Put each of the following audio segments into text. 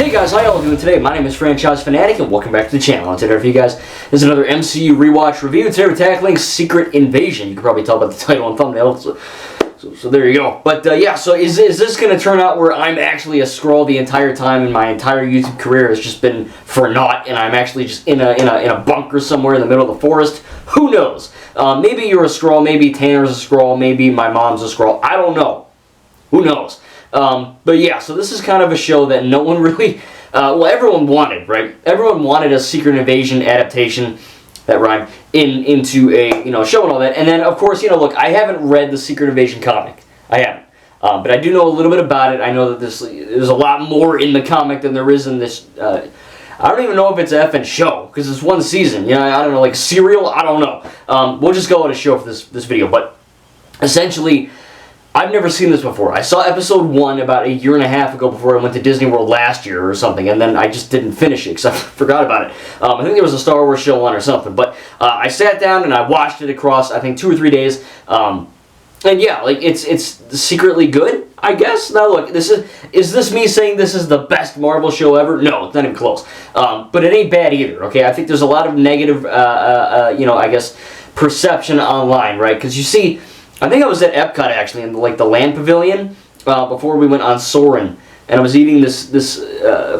Hey guys, how y'all doing today? My name is Franchise Fanatic and welcome back to the channel. And today for you guys is another MCU rewatch review. Today we're tackling Secret Invasion. You can probably tell by the title and thumbnail, so there you go. But yeah, so is this going to turn out where I'm actually a Skrull the entire time and my entire YouTube career has just been for naught and I'm actually just in a bunker somewhere in the middle of the forest? Who knows? Maybe you're a Skrull, maybe Tanner's a Skrull, maybe my mom's a Skrull. I don't know. Who knows? But yeah, so this is kind of a show that no one really, well, everyone wanted, right? Everyone wanted a Secret Invasion adaptation, that rhyme, into a, show and all that. And then, of course, look, I haven't read the Secret Invasion comic. I haven't. But I do know a little bit about it. I know that there's a lot more in the comic than there is in this, I don't even know if it's an effing show, because it's one season. I don't know, like Serial? I don't know. We'll just go on a show for this video. But essentially, I've never seen this before. I saw episode 1 about a year and a half ago before I went to Disney World last year or something, and then I just didn't finish it because I forgot about it. I think there was a Star Wars show on or something, but I sat down and I watched it across, I think, 2 or 3 days, and yeah, like, it's secretly good, I guess. Now look, is this me saying this is the best Marvel show ever? No, it's not even close. But it ain't bad either, okay? I think there's a lot of negative, I guess, perception online, right? Because you see, I think I was at Epcot actually in the land pavilion before we went on Soarin', and I was eating this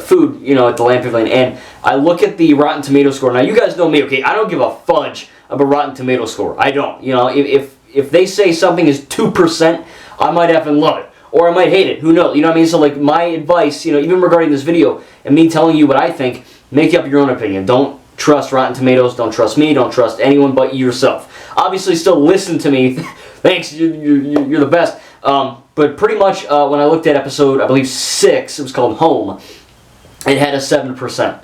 food, at the land pavilion, and I look at the Rotten Tomato score. Now you guys know me, okay? I don't give a fudge of a Rotten Tomato score. I don't. If they say something is 2%, I might effing love it, or I might hate it. Who knows? You know what I mean? So like my advice, even regarding this video and me telling you what I think, make up your own opinion. Don't trust Rotten Tomatoes. Don't trust me. Don't trust anyone but yourself. Obviously, still listen to me. Thanks, you're the best. But pretty much when I looked at episode, I believe 6, it was called Home, it had a 7%.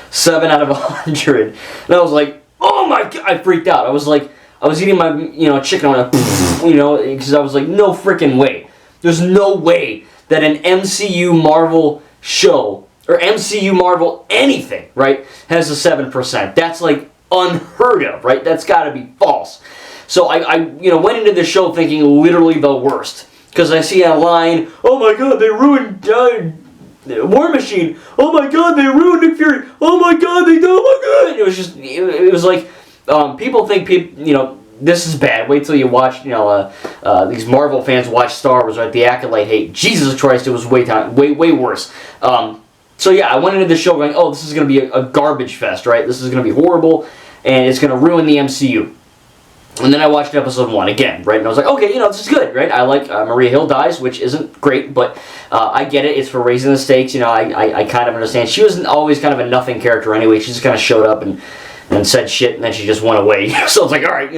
7 out of 100. And I was like, oh my God, I freaked out. I was like, I was eating my, chicken, because I was like, no freaking way. There's no way that an MCU Marvel show, or MCU Marvel anything, right, has a 7%. That's like unheard of, right? That's gotta be false. So I went into the show thinking literally the worst. Because I see online, oh my God, they ruined War Machine. Oh my God, they ruined Nick Fury. Oh my God, oh my God. It was just, it was like, people think, this is bad. Wait till you watch, these Marvel fans watch Star Wars, right? The Acolyte hate. Jesus Christ, it was way worse. So yeah, I went into the show going, oh, this is going to be a garbage fest, right? This is going to be horrible, and it's going to ruin the MCU. And then I watched episode 1 again, right? And I was like, okay, this is good, right? I like Maria Hill dies, which isn't great, but I get it. It's for raising the stakes. I kind of understand. She was always kind of a nothing character anyway. She just kind of showed up and said shit, and then she just went away. So it's like, all right,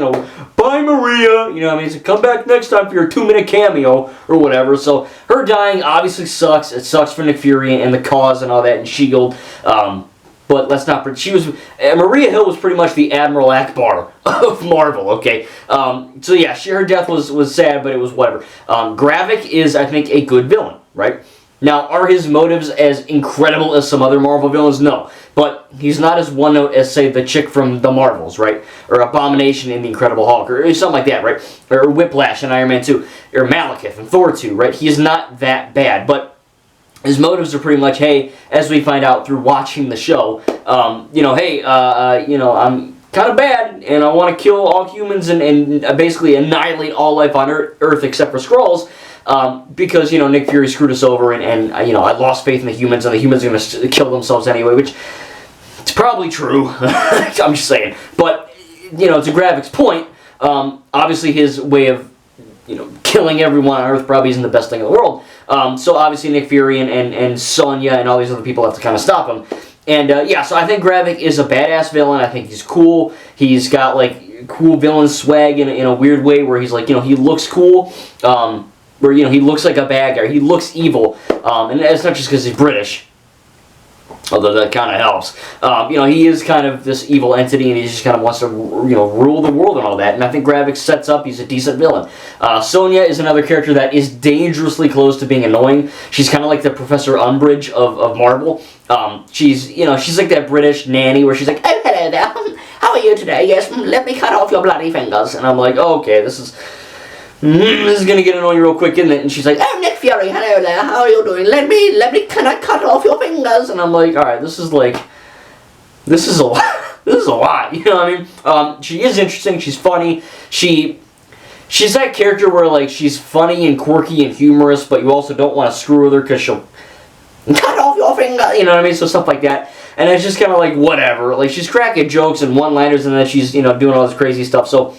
bye Maria. So come back next time for your 2-minute cameo or whatever. So her dying obviously sucks. It sucks for Nick Fury and the cause and all that, and S.H.I.E.L.D. But let's not. Maria Hill was pretty much the Admiral Akbar of Marvel. Okay, so yeah, her death was sad, but it was whatever. Gravik is, I think, a good villain, right? Now, are his motives as incredible as some other Marvel villains? No, but he's not as one note as, say, the chick from the Marvels, right? Or Abomination in the Incredible Hulk, or something like that, right? Or Whiplash in Iron Man 2, or Malekith in Thor 2, right? He is not that bad, but his motives are pretty much, hey, as we find out through watching the show, hey, I'm kind of bad, and I want to kill all humans and basically annihilate all life on Earth except for Skrulls, because, Nick Fury screwed us over, and I lost faith in the humans, and the humans are going to kill themselves anyway, which it's probably true. I'm just saying. But, to Gravik's point, obviously his way of, killing everyone on Earth probably isn't the best thing in the world. So obviously Nick Fury and Sonya and all these other people have to kind of stop him. And yeah, so I think Gravik is a badass villain. I think he's cool. He's got like cool villain swag in a weird way where he's like, he looks cool. Where, he looks like a bad guy. He looks evil. And it's not just because he's British. Although that kind of helps. He is kind of this evil entity, and he just kind of wants to, rule the world and all that. And I think Gravik sets up, he's a decent villain. Sonya is another character that is dangerously close to being annoying. She's kind of like the Professor Umbridge of Marvel. She's like that British nanny where she's like, oh, hello there. How are you today? Yes, let me cut off your bloody fingers. And I'm like, oh, okay, this is This is gonna get annoying real quick, isn't it? And she's like, "I'm Nick Fury. Hello there. How are you doing? Let me. Can I cut off your fingers?" And I'm like, all right, this is a lot. This is a lot. You know what I mean? She is interesting. She's funny. She's that character where like she's funny and quirky and humorous, but you also don't want to screw with her because she'll cut off your finger. You know what I mean? So stuff like that. And it's just kind of like whatever. Like she's cracking jokes and one-liners, and then she's doing all this crazy stuff. So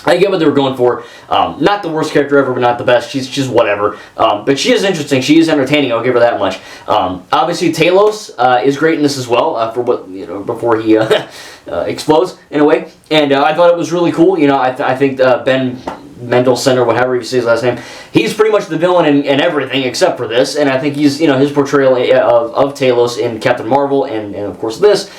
I get what they were going for. Not the worst character ever, but not the best. She's just whatever. But she is interesting. She is entertaining. I'll give her that much. Obviously, Talos is great in this as well. For what before he explodes in a way. And I thought it was really cool. I think Ben Mendelsohn, or whatever you say his last name, he's pretty much the villain in everything except for this. And I think he's his portrayal of Talos in Captain Marvel and of course this.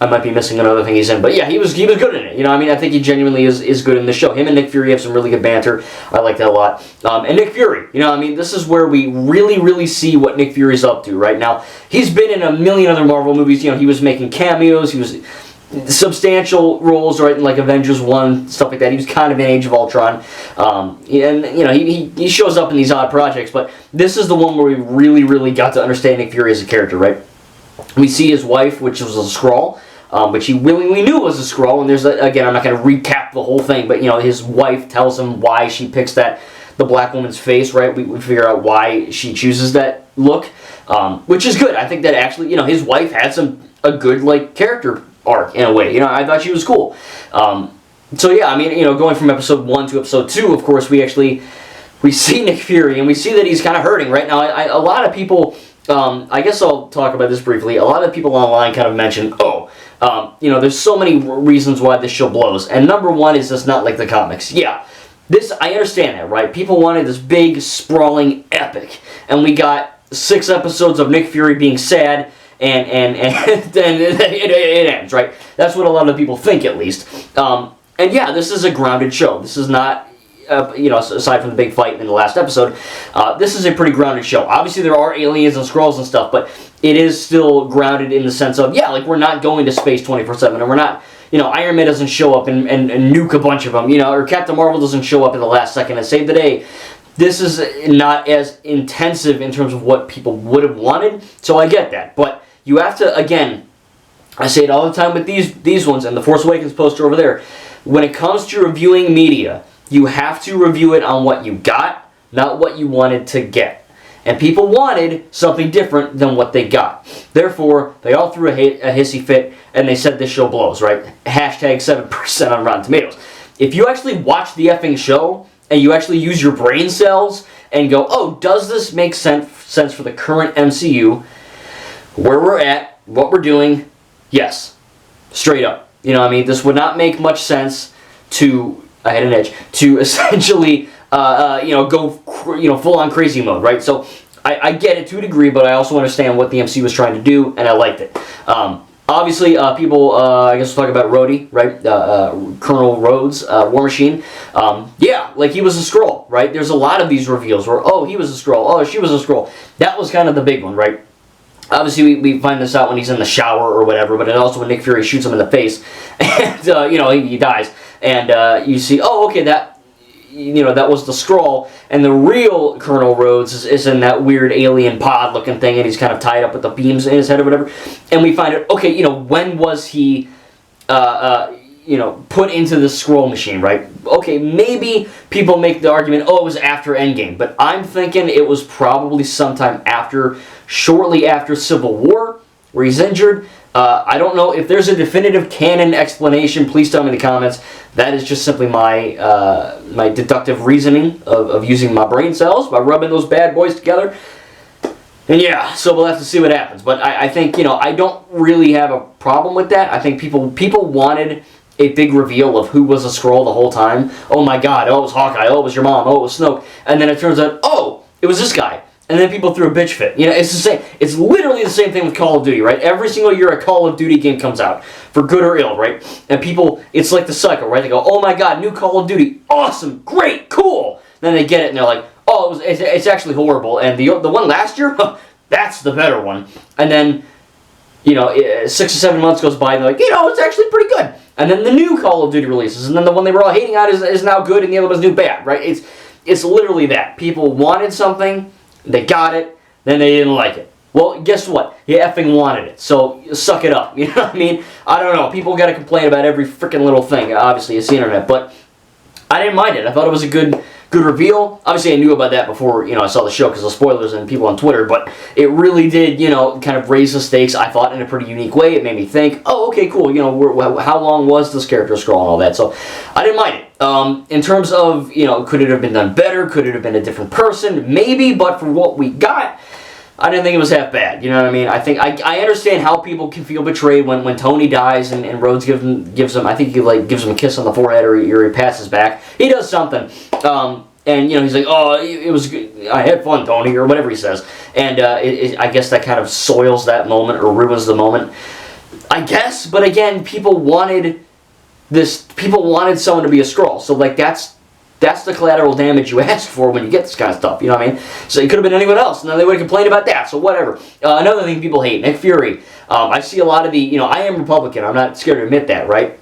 I might be missing another thing he's in, but yeah, he was good in it. I think he genuinely is good in the show. Him and Nick Fury have some really good banter. I like that a lot. And Nick Fury, this is where we really see what Nick Fury's up to right now. He's been in a million other Marvel movies. He was making cameos. He was substantial roles, right, in like Avengers 1, stuff like that. He was kind of in Age of Ultron. He shows up in these odd projects, but this is the one where we really got to understand Nick Fury as a character, right? We see his wife, which was a Skrull. But she willingly knew it was a Skrull, and there's again, I'm not going to recap the whole thing, but his wife tells him why she picks the black woman's face, right? We figure out why she chooses that look, which is good. I think that actually, his wife had a good like character arc in a way. I thought she was cool. So yeah, going from episode 1 to episode 2, of course, we see Nick Fury, and we see that he's kind of hurting right now. A lot of people, I guess I'll talk about this briefly. A lot of people online kind of mention, there's so many reasons why this show blows. And number one is it's not like the comics. Yeah, I understand that, right? People wanted this big, sprawling epic. And we got 6 episodes of Nick Fury being sad, and it ends, right? That's what a lot of people think, at least. And yeah, this is a grounded show. This is not, aside from the big fight in the last episode, this is a pretty grounded show. Obviously, there are aliens and Skrulls and stuff, but it is still grounded in the sense of, yeah, like we're not going to space 24/7, and we're not, Iron Man doesn't show up and nuke a bunch of them, or Captain Marvel doesn't show up in the last second and save the day. This is not as intensive in terms of what people would have wanted, so I get that. But you have to, again, I say it all the time with these ones, and the Force Awakens poster over there, when it comes to reviewing media, you have to review it on what you got, not what you wanted to get. And people wanted something different than what they got. Therefore, they all threw a hissy fit, and they said this show blows, right? Hashtag 7% on Rotten Tomatoes. If you actually watch the effing show, and you actually use your brain cells, and go, oh, does this make sense for the current MCU, where we're at, what we're doing? Yes. Straight up. This would not make much sense to, I had an edge, to essentially, go, full-on crazy mode, right? So, I get it to a degree, but I also understand what the MCU was trying to do, and I liked it. Obviously, people, I guess we'll talk about Rhodey, right? Colonel Rhodes, War Machine. Yeah, like he was a Skrull, right? There's a lot of these reveals where, oh, he was a Skrull, oh, she was a Skrull. That was kind of the big one, right? Obviously, we find this out when he's in the shower or whatever, but also when Nick Fury shoots him in the face, and, he dies. And you see, oh, okay, that was the Skrull, and the real Colonel Rhodes is in that weird alien pod looking thing, and he's kind of tied up with the beams in his head or whatever. And we find out, okay, when was he, put into the Skrull machine, right? Okay, maybe people make the argument, oh, it was after Endgame, but I'm thinking it was probably sometime shortly after Civil War, where he's injured. I don't know if there's a definitive canon explanation. Please tell me in the comments. That is just simply my my deductive reasoning of using my brain cells by rubbing those bad boys together. And yeah, so we'll have to see what happens. But I think, I don't really have a problem with that. I think people wanted a big reveal of who was a Skrull the whole time. Oh my God, oh, it was Hawkeye, oh, it was your mom, oh, it was Snoke. And then it turns out, oh, it was this guy. And then people threw a bitch fit. It's the same. It's literally the same thing with Call of Duty, right? Every single year a Call of Duty game comes out, for good or ill, right? And people, it's like the cycle, right? They go, oh my God, new Call of Duty, awesome, great, cool. Then they get it and they're like, oh, it's actually horrible. And the one last year, that's the better one. And then you know, 6 or 7 months goes by, and they're like, you know, it's actually pretty good. And then the new Call of Duty releases, and then the one they were all hating on is now good, and the other one's new bad, right? It's literally that. People wanted something, they got it, then they didn't like it. Well, guess what? You effing wanted it, so suck it up. You know what I mean? I don't know. People got to complain about every freaking little thing. Obviously, it's the internet, but I didn't mind it. I thought it was a good reveal. Obviously, I knew about that before, you know, I saw the show because of spoilers and people on Twitter, but it really did, you know, kind of raise the stakes, I thought, in a pretty unique way. It made me think, oh, okay, cool, you know, how long was this character scroll and all that, so I didn't mind it. In terms of, you know, could it have been done better? Could it have been a different person? Maybe, but for what we got, I didn't think it was half bad. You know what I mean? I think I understand how people can feel betrayed when Tony dies and Rhodes gives him, I think he like gives him a kiss on the forehead or he passes back. He does something. And, you know, he's like, oh, it was good. I had fun, Tony, or whatever he says. And I guess that kind of soils that moment or ruins the moment. I guess, but again, people wanted someone to be a Skrull. So, like, that's the collateral damage you ask for when you get this kind of stuff. You know what I mean? So it could have been anyone else, and then they would have complained about that. So whatever. Another thing people hate, Nick Fury. I see a lot of the, you know, I am Republican. I'm not scared to admit that, right?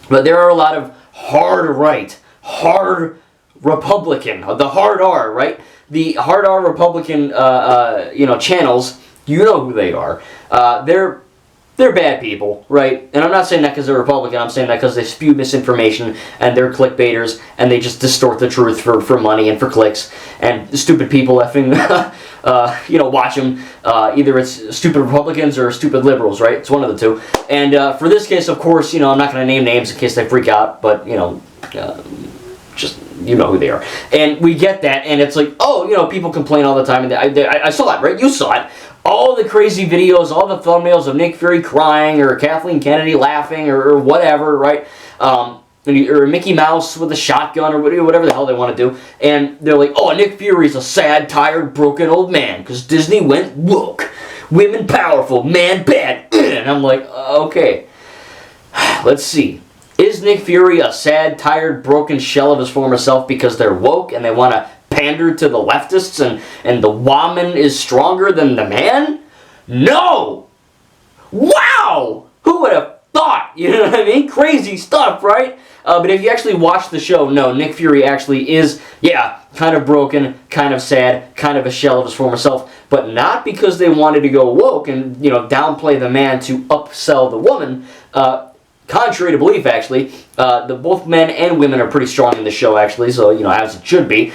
But there are a lot of hard Republican, the hard R, right? The hard R Republican, you know, channels. You know who they are. They're bad people, right? And I'm not saying that because they're Republican. I'm saying that because they spew misinformation and they're clickbaiters and they just distort the truth for money and for clicks. And stupid people effing, you know, watch them. Either it's stupid Republicans or stupid liberals, right? It's one of the two. And for this case, of course, you know, I'm not going to name names in case they freak out, but, you know, just, you know who they are. And we get that, and it's like, oh, you know, people complain all the time. And I saw it, right? You saw it. All the crazy videos, all the thumbnails of Nick Fury crying, or Kathleen Kennedy laughing, or whatever, right? Or Mickey Mouse with a shotgun, or whatever the hell they want to do. And they're like, oh, Nick Fury's a sad, tired, broken old man, because Disney went woke. Women powerful, man bad. And I'm like, okay. Let's see. Is Nick Fury a sad, tired, broken shell of his former self because they're woke and they want to pander to the leftists and the woman is stronger than the man? No! Wow! Who would have thought? You know what I mean? Crazy stuff, right? But if you actually watch the show, no, Nick Fury actually is, yeah, kind of broken, kind of sad, kind of a shell of his former self, but not because they wanted to go woke and, you know, downplay the man to upsell the woman. Contrary to belief, actually, both men and women are pretty strong in the show, actually, so, you know, as it should be.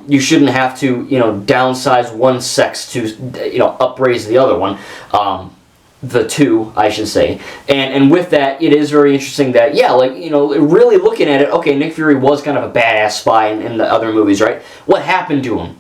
You shouldn't have to, you know, downsize one sex to, you know, upraise the other one. The two, I should say. And with that, it is very interesting that, yeah, like, you know, really looking at it, okay, Nick Fury was kind of a badass spy in the other movies, right? What happened to him?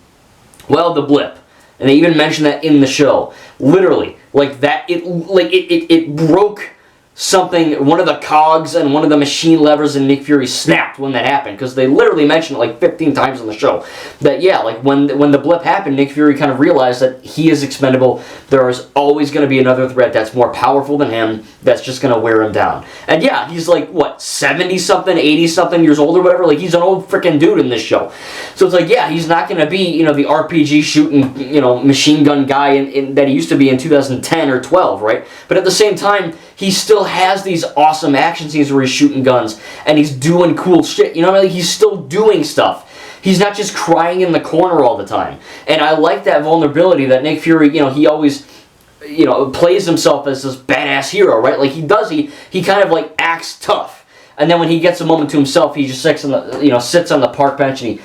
Well, the blip. And they even mentioned that in the show. Literally. Like, that, it broke something, one of the cogs and one of the machine levers in Nick Fury snapped when that happened, because they literally mentioned it like 15 times in the show. That, yeah, like when the blip happened, Nick Fury kind of realized that he is expendable. There is always going to be another threat that's more powerful than him that's just going to wear him down. And yeah, he's like, what, 70-something, 80-something years old or whatever? Like, he's an old freaking dude in this show. So it's like, yeah, he's not going to be, you know, the RPG shooting, you know, machine gun guy that he used to be in 2010 or 12, right? But at the same time, he still has these awesome action scenes where he's shooting guns and he's doing cool shit. You know what I mean? He's still doing stuff. He's not just crying in the corner all the time. And I like that vulnerability that Nick Fury, you know, he always, you know, plays himself as this badass hero, right? Like he kind of like acts tough. And then when he gets a moment to himself, he just sits on the park bench and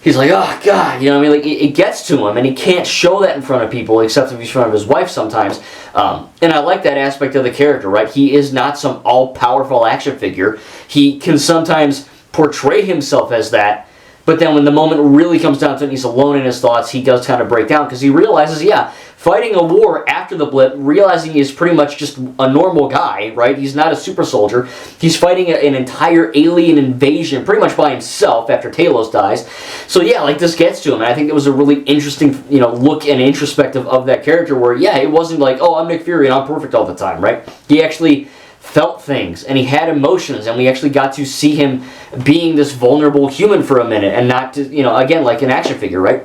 he's like, oh, God, you know what I mean? Like, it gets to him, and he can't show that in front of people, except if he's in front of his wife sometimes. And I like that aspect of the character, right? He is not some all-powerful action figure. He can sometimes portray himself as that, but then when the moment really comes down to it and he's alone in his thoughts, he does kind of break down, because he realizes, yeah, fighting a war after the blip, realizing he's pretty much just a normal guy, right? He's not a super soldier. He's fighting an entire alien invasion pretty much by himself after Talos dies. So yeah, like, this gets to him, and I think it was a really interesting, you know, look and introspective of that character where, yeah, it wasn't like, oh, I'm Nick Fury and I'm perfect all the time, right? He actually felt things, and he had emotions, and we actually got to see him being this vulnerable human for a minute, and not, you know, again, like an action figure, right?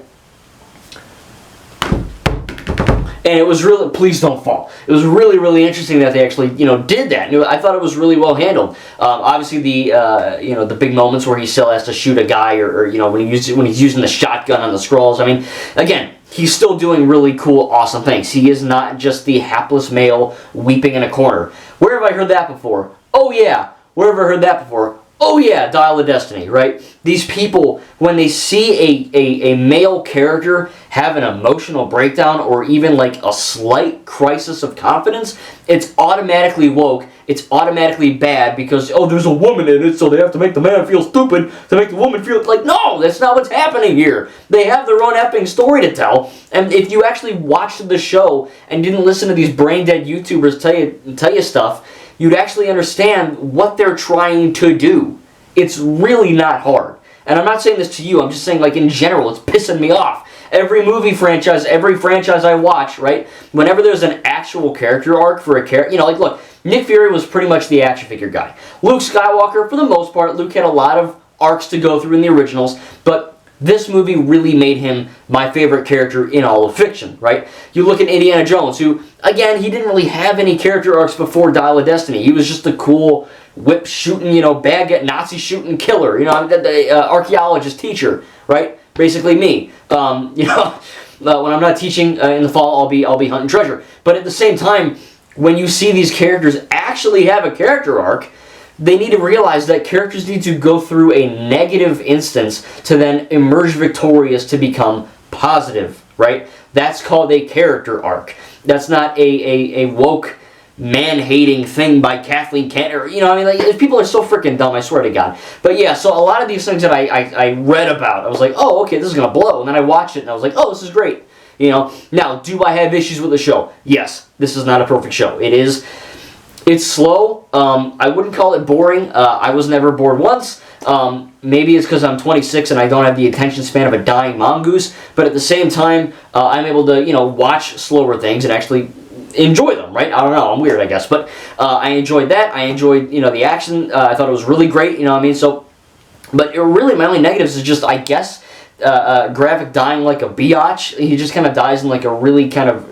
And it was really, please don't fall. It was really, really interesting that they actually, did that. I thought it was really well handled. Obviously, the big moments where he still has to shoot a guy, or when he's using the shotgun on the Skrulls. I mean, again, he's still doing really cool, awesome things. He is not just the hapless male weeping in a corner. Where have I heard that before? Oh yeah. Where have I heard that before? Oh yeah, Dial of Destiny, right? These people, when they see a male character have an emotional breakdown or even like a slight crisis of confidence, it's automatically woke, it's automatically bad because, oh, there's a woman in it, so they have to make the man feel stupid to make the woman feel like, no, that's not what's happening here. They have their own effing story to tell, and if you actually watched the show and didn't listen to these brain-dead YouTubers tell you stuff, you'd actually understand what they're trying to do. It's really not hard. And I'm not saying this to you, I'm just saying like in general, it's pissing me off. Every movie franchise, every franchise I watch, right? Whenever there's an actual character arc for a character, like look, Nick Fury was pretty much the action figure guy. Luke Skywalker, for the most part, Luke had a lot of arcs to go through in the originals, but this movie really made him my favorite character in all of fiction, right? You look at Indiana Jones, who, again, he didn't really have any character arcs before Dial of Destiny. He was just a cool whip-shooting, Nazi-shooting killer, the archaeologist teacher, right? Basically me. When I'm not teaching in the fall, I'll be hunting treasure. But at the same time, when you see these characters actually have a character arc, they need to realize that characters need to go through a negative instance to then emerge victorious to become positive, right? That's called a character arc. That's not a woke, man-hating thing by Kathleen Kennedy. People are so freaking dumb, I swear to God. But yeah, so a lot of these things that I read about, I was like, oh, okay, this is going to blow. And then I watched it and I was like, oh, this is great. Now, do I have issues with the show? Yes, this is not a perfect show. It's slow. I wouldn't call it boring. I was never bored once. Maybe it's because I'm 26 and I don't have the attention span of a dying mongoose. But at the same time, I'm able to, watch slower things and actually enjoy them, right? I don't know. I'm weird, I guess. But I enjoyed that. I enjoyed, the action. I thought it was really great, So, but really my only negatives is just, I guess, Graphic dying like a biatch. He just kind of dies in like a really kind of,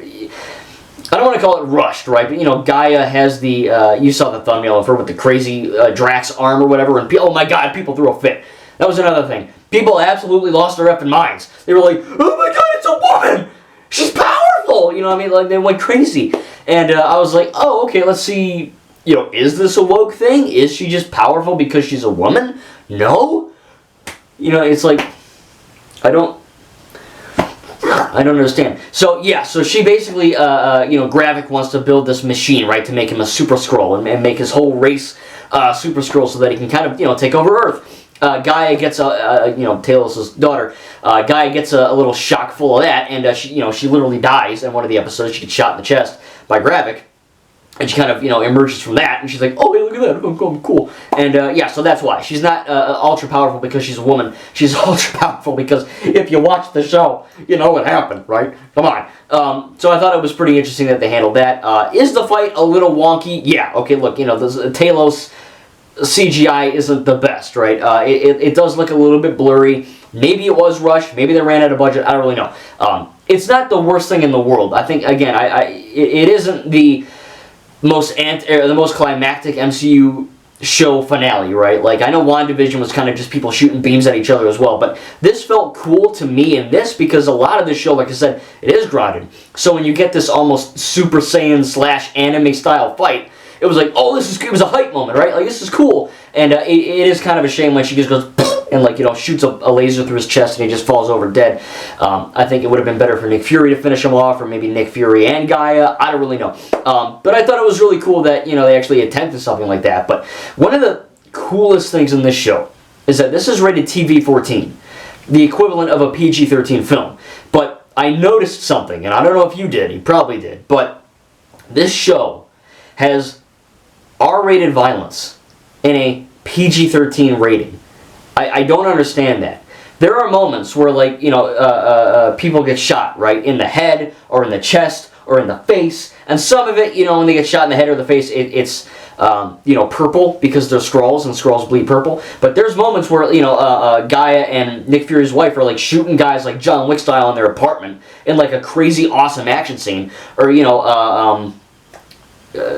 I don't want to call it rushed, right? But, Gaia has the, you saw the thumbnail of her with the crazy Drax arm or whatever, and oh my God, people threw a fit. That was another thing. People absolutely lost their effing minds. They were like, oh my God, it's a woman! She's powerful! Like, they went crazy. And I was like, oh, okay, let's see, is this a woke thing? Is she just powerful because she's a woman? No? It's like, I don't understand. So, yeah, so she basically, Gravik wants to build this machine, right, to make him a Super Skrull and make his whole race Super Skrull so that he can kind of, take over Earth. Gaia gets Talos' daughter, Gaia gets a little shock full of that, and she literally dies in one of the episodes. She gets shot in the chest by Gravik. And she kind of, emerges from that, and she's like, oh, hey, look at that, I'm cool. And, yeah, so that's why. She's not ultra-powerful because she's a woman. She's ultra-powerful because if you watch the show, you know what happened, right? Come on. So I thought it was pretty interesting that they handled that. Is the fight a little wonky? Yeah, okay, look, Talos CGI isn't the best, right? It does look a little bit blurry. Maybe it was rushed. Maybe they ran out of budget. I don't really know. It's not the worst thing in the world. I think, again, it isn't the most climactic MCU show finale, right? Like, I know WandaVision was kind of just people shooting beams at each other as well, but this felt cool to me in this because a lot of this show, like I said, it is grounded. So when you get this almost Super Saiyan / anime style fight, it was like, oh, it was a hype moment, right? Like, this is cool. And it is kind of a shame when she just goes and, like, shoots a laser through his chest and he just falls over dead. I think it would have been better for Nick Fury to finish him off, or maybe Nick Fury and Gaia. I don't really know. But I thought it was really cool that, they actually attempted something like that. But one of the coolest things in this show is that this is rated TV-14, the equivalent of a PG-13 film. But I noticed something, and I don't know if you did. You probably did. But this show has R-rated violence in a PG-13 rating. I don't understand that. There are moments where, like, people get shot, right, in the head or in the chest or in the face, and some of it, when they get shot in the head or the face, it's purple because they're Skrulls and Skrulls bleed purple. But there's moments where, Gaia and Nick Fury's wife are like shooting guys like John Wick style in their apartment in like a crazy awesome action scene. Or,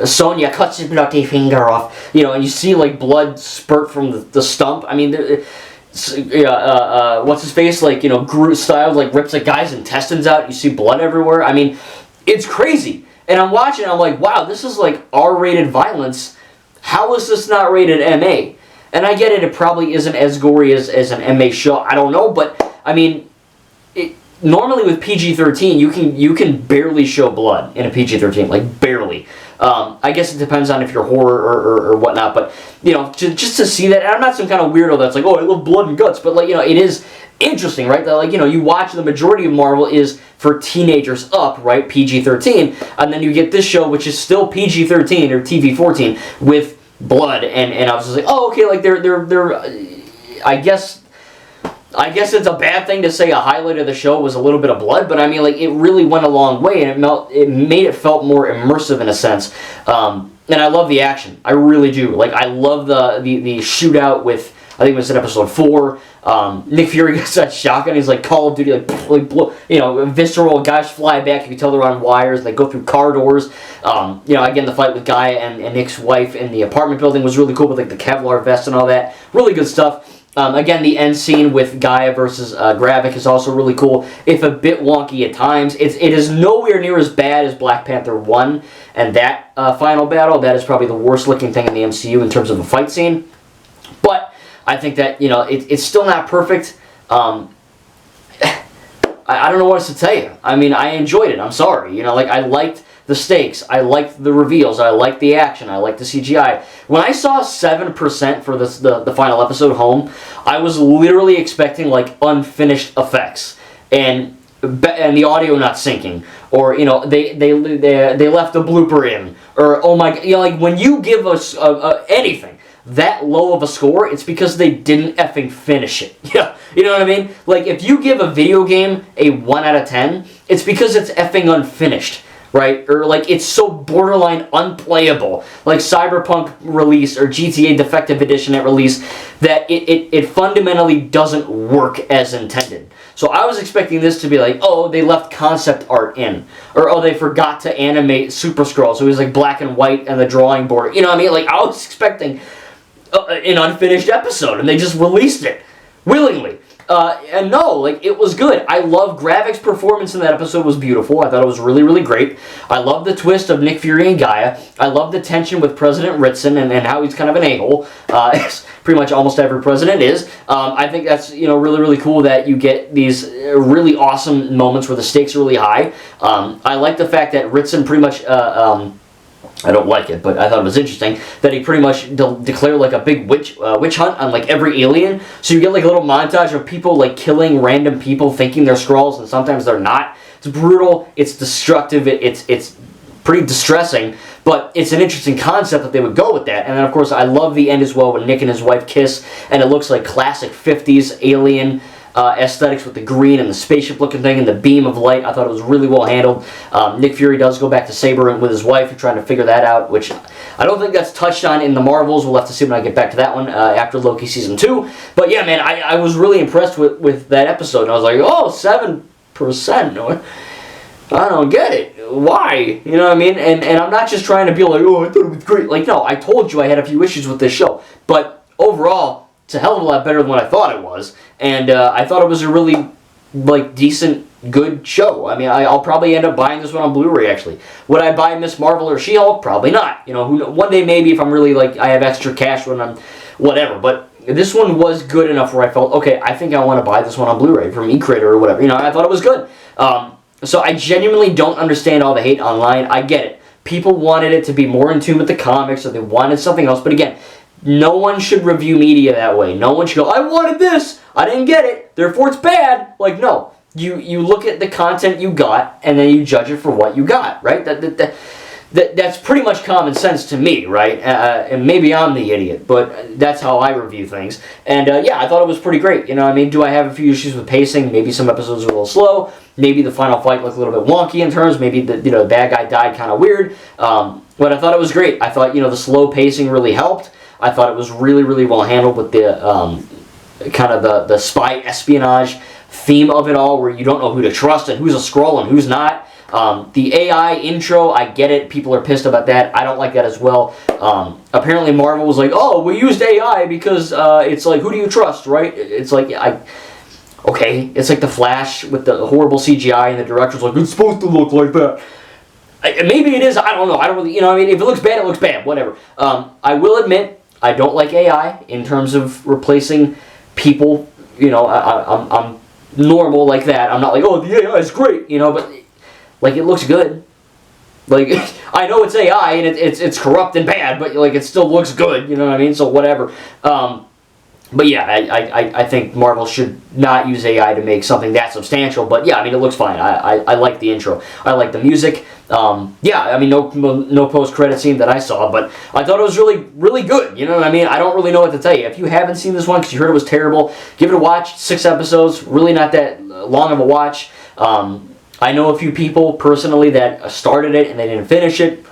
Sonya cuts his bloody finger off, and you see like blood spurt from the stump. I mean, what's his face? Like, Groot style, like rips a guy's intestines out. You see blood everywhere. I mean, it's crazy. And I'm watching, I'm like, wow, this is like R-rated violence. How is this not rated MA? And I get it, it probably isn't as gory as an MA show. I don't know, but I mean, normally with PG-13, you can barely show blood in a PG-13, like barely. I guess it depends on if you're horror or whatnot, but just to see that, and I'm not some kind of weirdo that's like, oh, I love blood and guts, but like, it is interesting, right? That, like, you watch the majority of Marvel is for teenagers up, right? PG-13, and then you get this show, which is still PG-13 or TV-14 with blood, and I was just like, oh, okay, like they're I guess it's a bad thing to say a highlight of the show was a little bit of blood, but I mean, like, it really went a long way, and it made it felt more immersive in a sense. And I love the action. I really do. Like, I love the shootout with, I think it was in episode 4. Nick Fury gets that shotgun. He's like Call of Duty, like visceral guys fly back. You can tell they're on wires. They go through car doors. Again, the fight with Gaia and Nick's wife in the apartment building was really cool with like the Kevlar vest and all that. Really good stuff. Again, the end scene with Gaia versus Gravik is also really cool, if a bit wonky at times. It is nowhere near as bad as Black Panther 1 and that final battle. That is probably the worst looking thing in the MCU in terms of a fight scene. But I think that, it's still not perfect. I don't know what else to tell you. I mean, I enjoyed it. I'm sorry. I liked the stakes. I liked the reveals. I liked the action. I liked the CGI. When I saw 7% for the final episode home, I was literally expecting like unfinished effects and the audio not syncing, or they left a blooper in, or oh my, like when you give us anything that low of a score, it's because they didn't effing finish it. Yeah, you know what I mean? Like if you give a video game a 1 out of 10, it's because it's effing unfinished. Right? Or like it's so borderline unplayable, like Cyberpunk release or GTA Defective Edition at release, that it fundamentally doesn't work as intended. So I was expecting this to be like, oh, they left concept art in, or oh, they forgot to animate Super Skrull, so it was like black and white and the drawing board. You know what I mean? Like I was expecting an unfinished episode, and they just released it willingly. And no, like, it was good. I love Gravik's performance in that episode was beautiful. I thought it was really, really great. I love the twist of Nick Fury and Gaia. I love the tension with President Ritson and how he's kind of an a-hole. As pretty much almost every president is. I think that's, really, really cool that you get these really awesome moments where the stakes are really high. I like the fact that Ritson pretty much, I don't like it, but I thought it was interesting that he pretty much declared like a big witch hunt on like every alien. So you get like a little montage of people like killing random people thinking they're Skrulls, and sometimes they're not. It's brutal. It's destructive. It's pretty distressing, but it's an interesting concept that they would go with that. And then of course I love the end as well when Nick and his wife kiss, and it looks like classic 50s alien aesthetics with the green and the spaceship looking thing and the beam of light. I thought it was really well handled. Nick Fury does go back to Saber with his wife and trying to figure that out, which I don't think that's touched on in the Marvels. We'll have to see when I get back to that one after Loki Season 2. But yeah, man, I was really impressed with that episode. And I was like, oh, 7%. No, I don't get it. Why? You know what I mean? And I'm not just trying to be like, oh, I thought it was great. Like, no, I told you I had a few issues with this show. But overall, it's a hell of a lot better than what I thought it was. And I thought it was a really, like, decent, good show. I mean, I'll probably end up buying this one on Blu-ray, actually. Would I buy Miss Marvel or She-Hulk? Probably not. One day maybe if I'm really, like, I have extra cash when I'm, whatever. But this one was good enough where I felt, okay, I think I want to buy this one on Blu-ray from eCritter or whatever. I thought it was good. So I genuinely don't understand all the hate online. I get it. People wanted it to be more in tune with the comics, or they wanted something else. But again, no one should review media that way. No one should go, I wanted this, I didn't get it, therefore it's bad. Like, no. You look at the content you got, and then you judge it for what you got, right? That's pretty much common sense to me, right? And maybe I'm the idiot, but that's how I review things. And yeah, I thought it was pretty great. Do I have a few issues with pacing? Maybe some episodes are a little slow. Maybe the final fight looked a little bit wonky in terms. Maybe the bad guy died kind of weird. But I thought it was great. I thought, the slow pacing really helped. I thought it was really, really well handled with the kind of the spy espionage theme of it all, where you don't know who to trust and who's a Skrull and who's not. The AI intro, I get it. People are pissed about that. I don't like that as well. Apparently Marvel was like, oh, we used AI because it's like, who do you trust, right? It's like, okay, it's like the Flash with the horrible CGI and the director's like, it's supposed to look like that. Maybe it is, I don't know. I don't really, if it looks bad, it looks bad, whatever. I will admit, I don't like AI in terms of replacing people. I'm normal like that. I'm not like, oh, the AI is great, but like, it looks good. Like, I know it's AI and it's corrupt and bad, but like, it still looks good, you know what I mean? So whatever. But yeah, I think Marvel should not use AI to make something that substantial. But yeah, I mean, it looks fine. I like the intro. I like the music. Yeah, I mean, no post-credit scene that I saw, but I thought it was really, really good. You know what I mean? I don't really know what to tell you. If you haven't seen this one because you heard it was terrible, give it a watch. 6 episodes, really not that long of a watch. I know a few people personally that started it and they didn't finish it.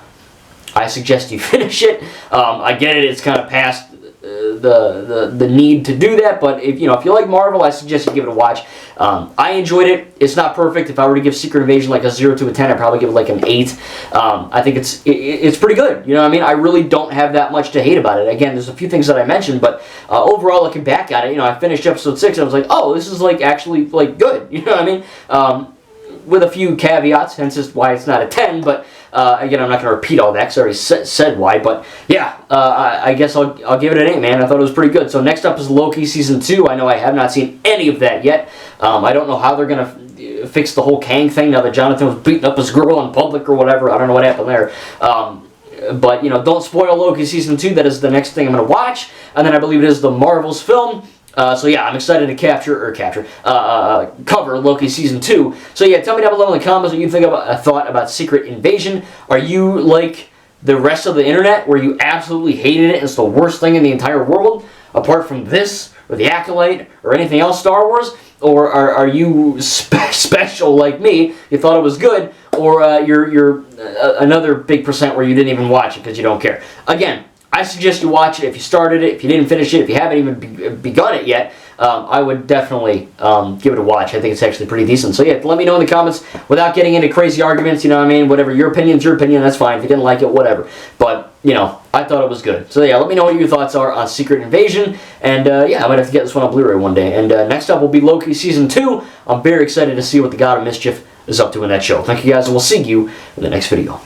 I suggest you finish it. I get it; it's kind of past the need to do that, but if you like Marvel, I suggest you give it a watch. I enjoyed it. It's not perfect. If I were to give Secret Invasion like a 0 to a 10, I'd probably give it like an 8. I think it's pretty good. You know what I mean? I really don't have that much to hate about it. Again, there's a few things that I mentioned, but overall, looking back at it, I finished episode 6 and I was like, oh, this is like actually like good. You know what I mean? With a few caveats, hence is why it's not a 10, but again, I'm not going to repeat all that because I already said why, but yeah, I guess I'll give it an 8, man. I thought it was pretty good. So next up is Loki Season 2. I know I have not seen any of that yet. I don't know how they're going to fix the whole Kang thing now that Jonathan was beating up his girl in public or whatever. I don't know what happened there. But, don't spoil Loki Season 2. That is the next thing I'm going to watch. And then I believe it is the Marvel's film. So yeah, I'm excited to cover Loki Season 2. So yeah, tell me down below in the comments what you think thought about Secret Invasion. Are you like the rest of the internet where you absolutely hated it? It's the worst thing in the entire world, apart from this, or The Acolyte, or anything else Star Wars? Or are you special like me? You thought it was good, or you're another big percent where you didn't even watch it because you don't care? Again, I suggest you watch it if you started it, if you didn't finish it, if you haven't even begun it yet. I would definitely give it a watch. I think it's actually pretty decent. So yeah, let me know in the comments without getting into crazy arguments, you know what I mean? Whatever, your opinion's your opinion, that's fine. If you didn't like it, whatever. But, I thought it was good. So yeah, let me know what your thoughts are on Secret Invasion. And yeah, I might have to get this one on Blu-ray one day. And next up will be Loki Season 2. I'm very excited to see what the God of Mischief is up to in that show. Thank you guys, and we'll see you in the next video.